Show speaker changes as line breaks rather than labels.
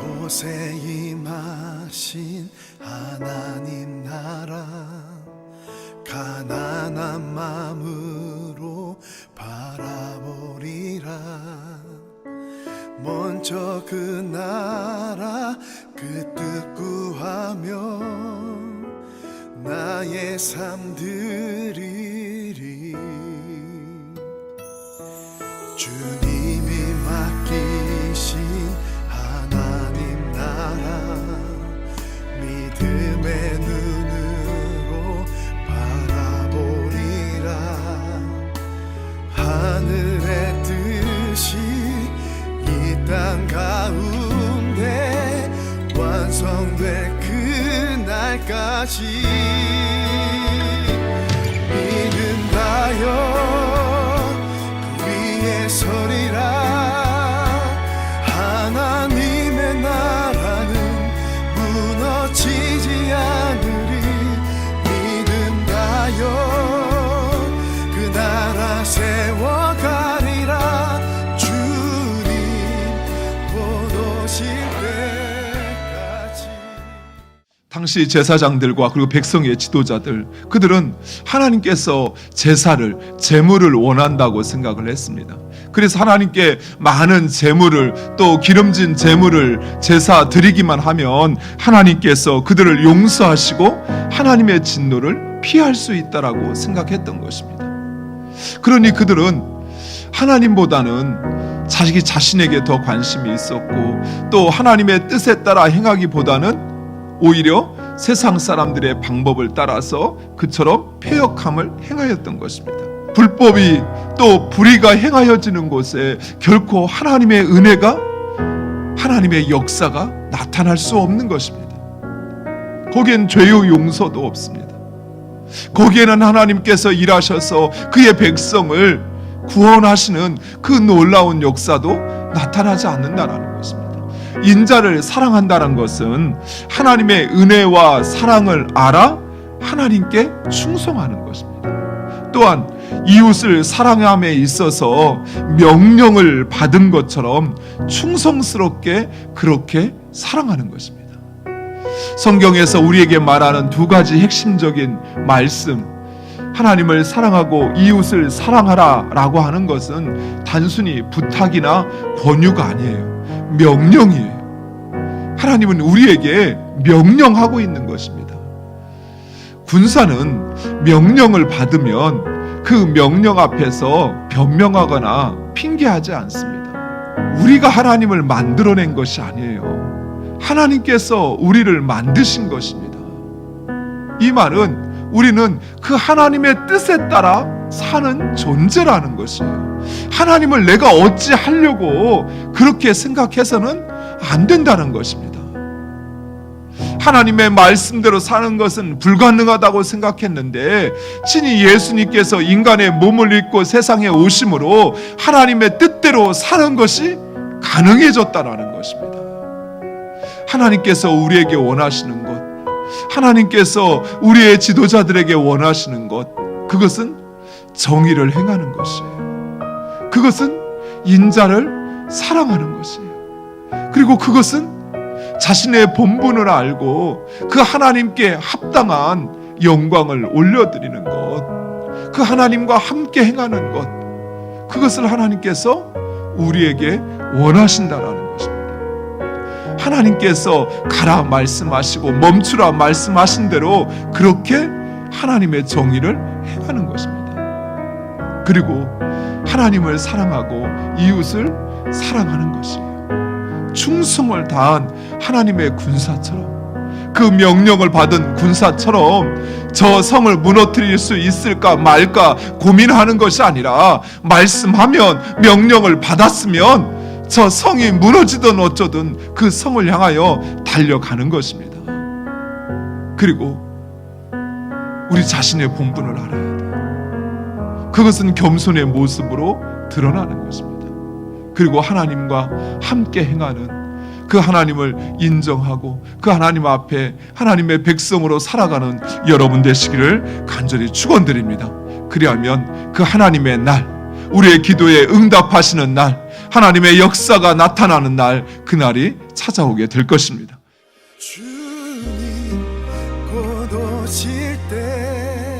곳에 임하신 하나님 나라, 가난한 마음으로 바라보리라. 먼저 그 나라 그 뜻 구하며 나의 삶 드리리. 주님이 맡기신 하나님 나라, 믿음의 눈으로 바라보리라. 하늘의 뜻이 이 땅 가운데 완성될 그날까지 믿는다여 그 위에 서리라. 하나님의 나라는 무너지지 않으리. 믿는다여 그 나라 세워가리라. 주님 곧 오실 때까지.
당시 제사장들과 그리고 백성의 지도자들, 그들은 하나님께서 제사를, 제물을 원한다고 생각을 했습니다. 그래서 하나님께 많은 제물을, 또 기름진 제물을 제사 드리기만 하면 하나님께서 그들을 용서하시고 하나님의 진노를 피할 수 있다라고 생각했던 것입니다. 그러니 그들은 하나님보다는 자기 자신에게 더 관심이 있었고, 또 하나님의 뜻에 따라 행하기보다는 오히려 세상 사람들의 방법을 따라서 그처럼 패역함을 행하였던 것입니다. 불법이 또 불의가 행하여지는 곳에 결코 하나님의 은혜가, 하나님의 역사가 나타날 수 없는 것입니다. 거기엔 죄의 용서도 없습니다. 거기에는 하나님께서 일하셔서 그의 백성을 구원하시는 그 놀라운 역사도 나타나지 않는다는 것입니다. 인자를 사랑한다는 것은 하나님의 은혜와 사랑을 알아 하나님께 충성하는 것입니다. 또한 이웃을 사랑함에 있어서 명령을 받은 것처럼 충성스럽게 그렇게 사랑하는 것입니다. 성경에서 우리에게 말하는 두 가지 핵심적인 말씀, 하나님을 사랑하고 이웃을 사랑하라 라고 하는 것은 단순히 부탁이나 권유가 아니에요. 명령이에요. 하나님은 우리에게 명령하고 있는 것입니다. 군사는 명령을 받으면 그 명령 앞에서 변명하거나 핑계하지 않습니다. 우리가 하나님을 만들어낸 것이 아니에요. 하나님께서 우리를 만드신 것입니다. 이 말은 우리는 그 하나님의 뜻에 따라 사는 존재라는 것이에요. 하나님을 내가 어찌 하려고 그렇게 생각해서는 안 된다는 것입니다. 하나님의 말씀대로 사는 것은 불가능하다고 생각했는데 친히 예수님께서 인간의 몸을 입고 세상에 오심으로 하나님의 뜻대로 사는 것이 가능해졌다는 것입니다. 하나님께서 우리에게 원하시는 것, 하나님께서 우리의 지도자들에게 원하시는 것, 그것은 정의를 행하는 것이에요. 그것은 인자를 사랑하는 것이에요. 그리고 그것은 자신의 본분을 알고 그 하나님께 합당한 영광을 올려드리는 것, 그 하나님과 함께 행하는 것, 그것을 하나님께서 우리에게 원하신다라는 것입니다. 하나님께서 가라 말씀하시고 멈추라 말씀하신 대로 그렇게 하나님의 정의를 행하는 것입니다. 그리고 하나님을 사랑하고 이웃을 사랑하는 것이에요. 충성을 다한 하나님의 군사처럼, 그 명령을 받은 군사처럼 저 성을 무너뜨릴 수 있을까 말까 고민하는 것이 아니라 말씀하면, 명령을 받았으면 저 성이 무너지든 어쩌든 그 성을 향하여 달려가는 것입니다. 그리고 우리 자신의 본분을 알아야 돼요. 그것은 겸손의 모습으로 드러나는 것입니다. 그리고 하나님과 함께 행하는 그 하나님을 인정하고 그 하나님 앞에 하나님의 백성으로 살아가는 여러분 되시기를 간절히 축원드립니다. 그리하면 그 하나님의 날, 우리의 기도에 응답하시는 날, 하나님의 역사가 나타나는 날, 그날이 찾아오게 될 것입니다.
주님 곧 오실 때